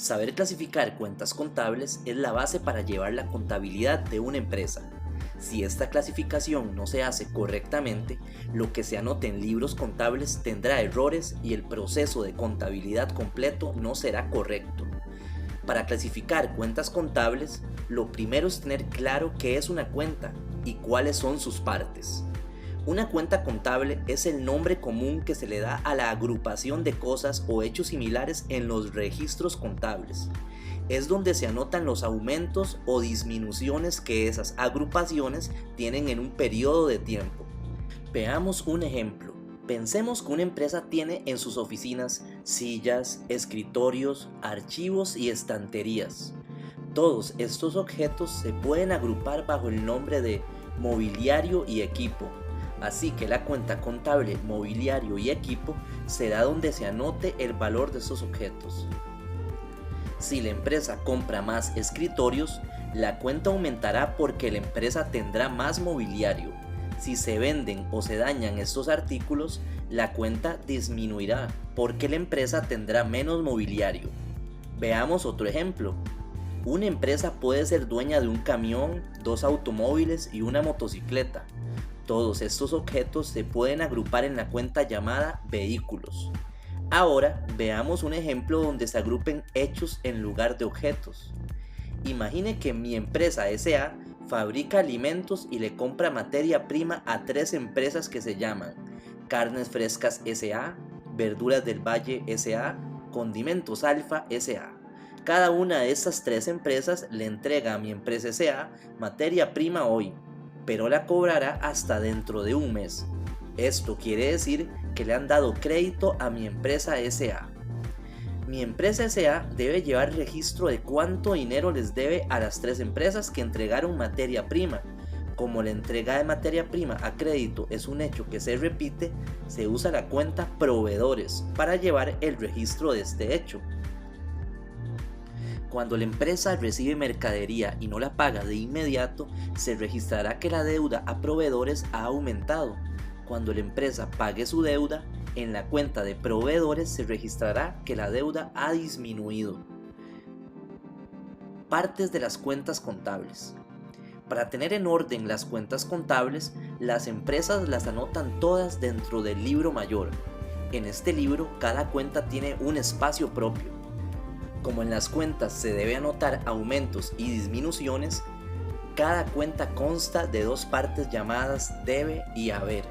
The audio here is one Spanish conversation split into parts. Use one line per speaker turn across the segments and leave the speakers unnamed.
Saber clasificar cuentas contables es la base para llevar la contabilidad de una empresa. Si esta clasificación no se hace correctamente, lo que se anote en libros contables tendrá errores y el proceso de contabilidad completo no será correcto. Para clasificar cuentas contables, lo primero es tener claro qué es una cuenta y cuáles son sus partes. Una cuenta contable es el nombre común que se le da a la agrupación de cosas o hechos similares en los registros contables. Es donde se anotan los aumentos o disminuciones que esas agrupaciones tienen en un periodo de tiempo. Veamos un ejemplo. Pensemos que una empresa tiene en sus oficinas sillas, escritorios, archivos y estanterías. Todos estos objetos se pueden agrupar bajo el nombre de mobiliario y equipo. Así que la cuenta contable mobiliario y equipo será donde se anote el valor de estos objetos. Si la empresa compra más escritorios, la cuenta aumentará porque la empresa tendrá más mobiliario. Si se venden o se dañan estos artículos, la cuenta disminuirá porque la empresa tendrá menos mobiliario. Veamos otro ejemplo. Una empresa puede ser dueña de un camión, dos automóviles y una motocicleta. Todos estos objetos se pueden agrupar en la cuenta llamada vehículos. Ahora veamos un ejemplo donde se agrupen hechos en lugar de objetos. Imagine que mi empresa S.A. fabrica alimentos y le compra materia prima a 3 empresas que se llaman Carnes Frescas S.A., Verduras del Valle S.A., Condimentos Alfa S.A. Cada una de estas 3 empresas le entrega a mi empresa S.A. materia prima hoy, pero la cobrará hasta dentro de un mes. Esto quiere decir que le han dado crédito a mi empresa S.A. Mi empresa S.A. debe llevar registro de cuánto dinero les debe a las 3 empresas que entregaron materia prima. Como la entrega de materia prima a crédito es un hecho que se repite, se usa la cuenta proveedores para llevar el registro de este hecho. Cuando la empresa recibe mercadería y no la paga de inmediato, se registrará que la deuda a proveedores ha aumentado. Cuando la empresa pague su deuda, en la cuenta de proveedores se registrará que la deuda ha disminuido. Partes de las cuentas contables. Para tener en orden las cuentas contables, las empresas las anotan todas dentro del libro mayor. En este libro, cada cuenta tiene un espacio propio. Como en las cuentas se debe anotar aumentos y disminuciones, cada cuenta consta de 2 partes llamadas debe y haber.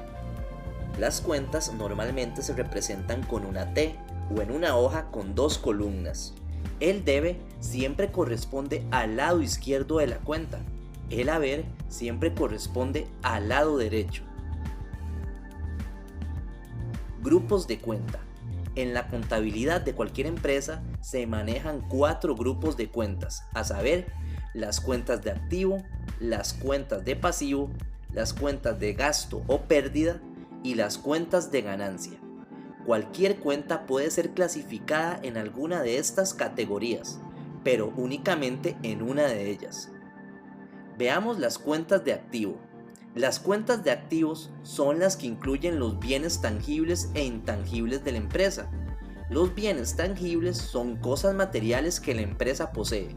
Las cuentas normalmente se representan con una T o en una hoja con 2 columnas. El debe siempre corresponde al lado izquierdo de la cuenta. El haber siempre corresponde al lado derecho. Grupos de cuenta. En la contabilidad de cualquier empresa se manejan 4 grupos de cuentas, a saber, las cuentas de activo, las cuentas de pasivo, las cuentas de gasto o pérdida y las cuentas de ganancia. Cualquier cuenta puede ser clasificada en alguna de estas categorías, pero únicamente en una de ellas. Veamos las cuentas de activo. Las cuentas de activos son las que incluyen los bienes tangibles e intangibles de la empresa. Los bienes tangibles son cosas materiales que la empresa posee.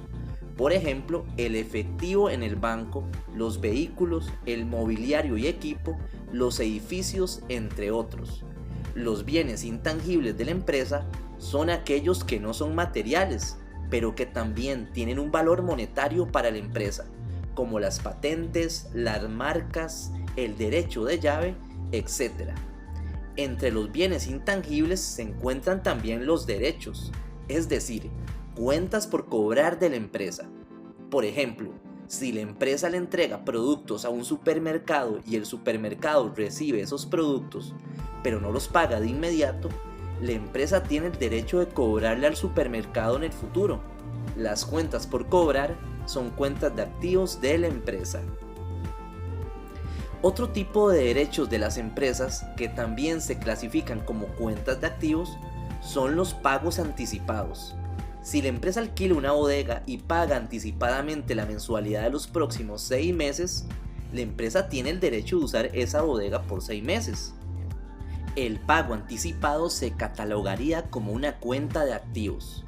Por ejemplo, el efectivo en el banco, los vehículos, el mobiliario y equipo, los edificios, entre otros. Los bienes intangibles de la empresa son aquellos que no son materiales, pero que también tienen un valor monetario para la empresa, como las patentes, las marcas, el derecho de llave, etc. Entre los bienes intangibles se encuentran también los derechos, es decir, cuentas por cobrar de la empresa. Por ejemplo, si la empresa le entrega productos a un supermercado y el supermercado recibe esos productos, pero no los paga de inmediato, la empresa tiene el derecho de cobrarle al supermercado en el futuro. Las cuentas por cobrar son cuentas de activos de la empresa. Otro tipo de derechos de las empresas que también se clasifican como cuentas de activos son los pagos anticipados. Si la empresa alquila una bodega y paga anticipadamente la mensualidad de los próximos 6 meses, la empresa tiene el derecho de usar esa bodega por 6 meses. El pago anticipado se catalogaría como una cuenta de activos.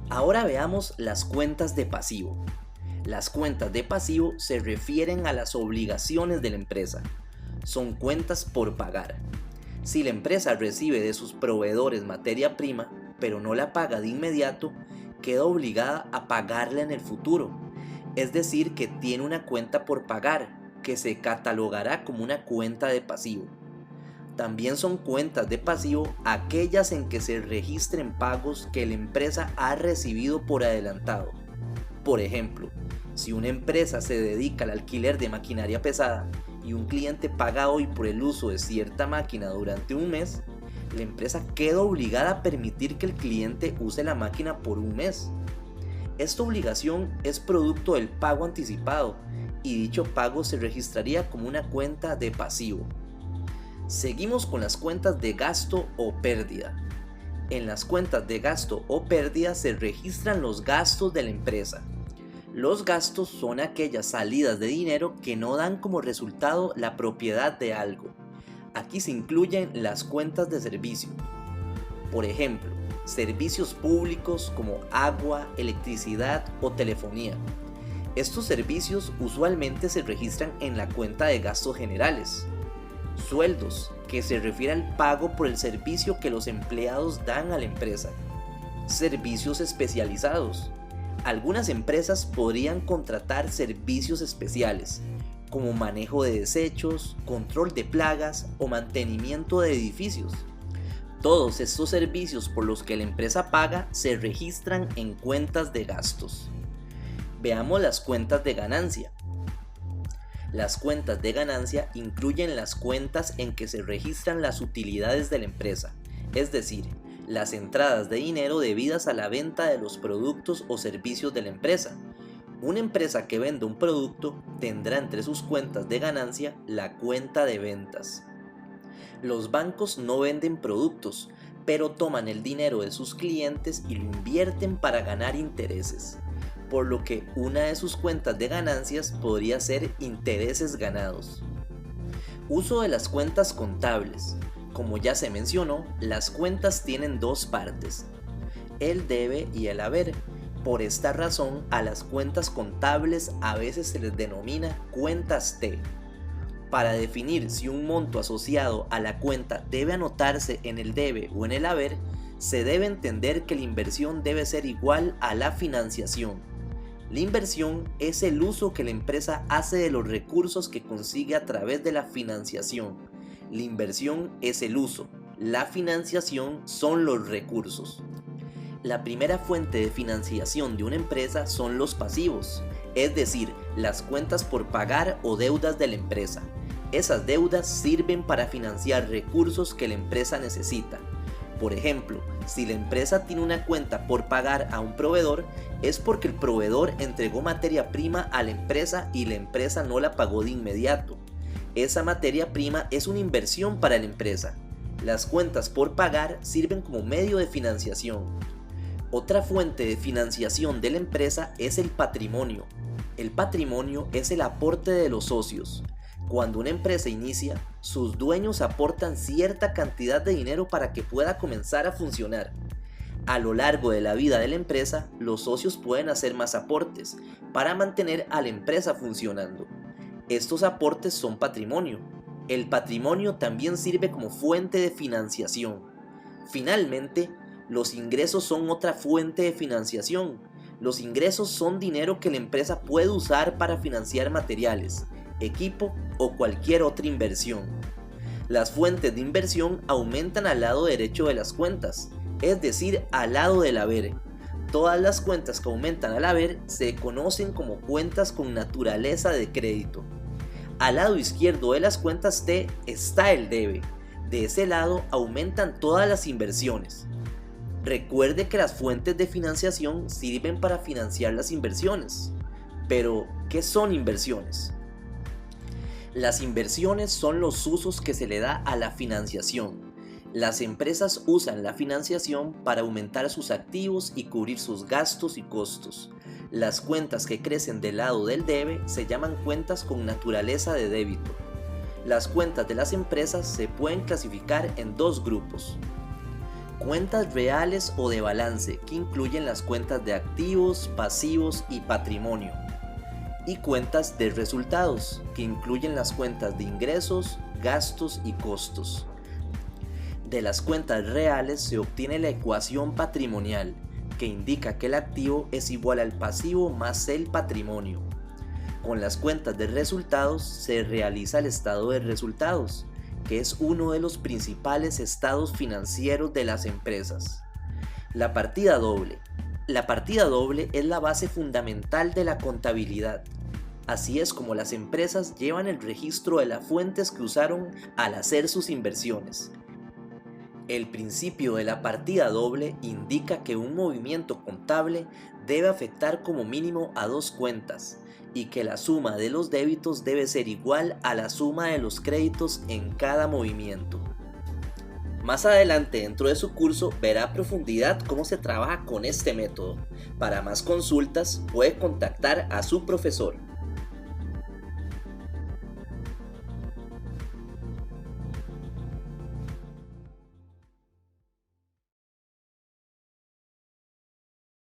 Ahora veamos las cuentas de pasivo. Las cuentas de pasivo se refieren a las obligaciones de la empresa. Son cuentas por pagar. Si la empresa recibe de sus proveedores materia prima, pero no la paga de inmediato, queda obligada a pagarla en el futuro. Es decir, que tiene una cuenta por pagar, que se catalogará como una cuenta de pasivo. También son cuentas de pasivo aquellas en que se registren pagos que la empresa ha recibido por adelantado. Por ejemplo, si una empresa se dedica al alquiler de maquinaria pesada y un cliente paga hoy por el uso de cierta máquina durante un mes, la empresa queda obligada a permitir que el cliente use la máquina por un mes. Esta obligación es producto del pago anticipado y dicho pago se registraría como una cuenta de pasivo. Seguimos con las cuentas de gasto o pérdida. En las cuentas de gasto o pérdida se registran los gastos de la empresa. Los gastos son aquellas salidas de dinero que no dan como resultado la propiedad de algo. Aquí se incluyen las cuentas de servicio. Por ejemplo, servicios públicos como agua, electricidad o telefonía. Estos servicios usualmente se registran en la cuenta de gastos generales. Sueldos, que se refiere al pago por el servicio que los empleados dan a la empresa. Servicios especializados. Algunas empresas podrían contratar servicios especiales, como manejo de desechos, control de plagas o mantenimiento de edificios. Todos estos servicios por los que la empresa paga se registran en cuentas de gastos. Veamos las cuentas de ganancia. Las cuentas de ganancia incluyen las cuentas en que se registran las utilidades de la empresa, es decir, las entradas de dinero debidas a la venta de los productos o servicios de la empresa. Una empresa que venda un producto tendrá entre sus cuentas de ganancia la cuenta de ventas. Los bancos no venden productos, pero toman el dinero de sus clientes y lo invierten para ganar intereses, por lo que una de sus cuentas de ganancias podría ser intereses ganados. Uso de las cuentas contables. Como ya se mencionó, las cuentas tienen dos partes, el debe y el haber. Por esta razón, a las cuentas contables a veces se les denomina cuentas T. Para definir si un monto asociado a la cuenta debe anotarse en el debe o en el haber, se debe entender que la inversión debe ser igual a la financiación. La inversión es el uso que la empresa hace de los recursos que consigue a través de la financiación. La inversión es el uso, la financiación son los recursos. La primera fuente de financiación de una empresa son los pasivos, es decir, las cuentas por pagar o deudas de la empresa. Esas deudas sirven para financiar recursos que la empresa necesita. Por ejemplo, si la empresa tiene una cuenta por pagar a un proveedor, es porque el proveedor entregó materia prima a la empresa y la empresa no la pagó de inmediato. Esa materia prima es una inversión para la empresa. Las cuentas por pagar sirven como medio de financiación. Otra fuente de financiación de la empresa es el patrimonio. El patrimonio es el aporte de los socios. Cuando una empresa inicia, sus dueños aportan cierta cantidad de dinero para que pueda comenzar a funcionar. A lo largo de la vida de la empresa, los socios pueden hacer más aportes para mantener a la empresa funcionando. Estos aportes son patrimonio. El patrimonio también sirve como fuente de financiación. Finalmente, los ingresos son otra fuente de financiación. Los ingresos son dinero que la empresa puede usar para financiar materiales, equipo o cualquier otra inversión. Las fuentes de inversión aumentan al lado derecho de las cuentas, es decir, al lado del haber. Todas las cuentas que aumentan al haber se conocen como cuentas con naturaleza de crédito. Al lado izquierdo de las cuentas T está el debe. De ese lado aumentan todas las inversiones. Recuerde que las fuentes de financiación sirven para financiar las inversiones. Pero, ¿qué son inversiones? Las inversiones son los usos que se le da a la financiación. Las empresas usan la financiación para aumentar sus activos y cubrir sus gastos y costos. Las cuentas que crecen del lado del debe se llaman cuentas con naturaleza de débito. Las cuentas de las empresas se pueden clasificar en dos grupos: Cuentas reales o de balance, que incluyen las cuentas de activos, pasivos y patrimonio. Y cuentas de resultados, que incluyen las cuentas de ingresos, gastos y costos. De las cuentas reales se obtiene la ecuación patrimonial, que indica que el activo es igual al pasivo más el patrimonio. Con las cuentas de resultados se realiza el estado de resultados, que es uno de los principales estados financieros de las empresas. La partida doble. La partida doble es la base fundamental de la contabilidad. Así es como las empresas llevan el registro de las fuentes que usaron al hacer sus inversiones. El principio de la partida doble indica que un movimiento contable debe afectar como mínimo a dos cuentas y que la suma de los débitos debe ser igual a la suma de los créditos en cada movimiento. Más adelante dentro de su curso verá a profundidad cómo se trabaja con este método. Para más consultas puede contactar a su profesor.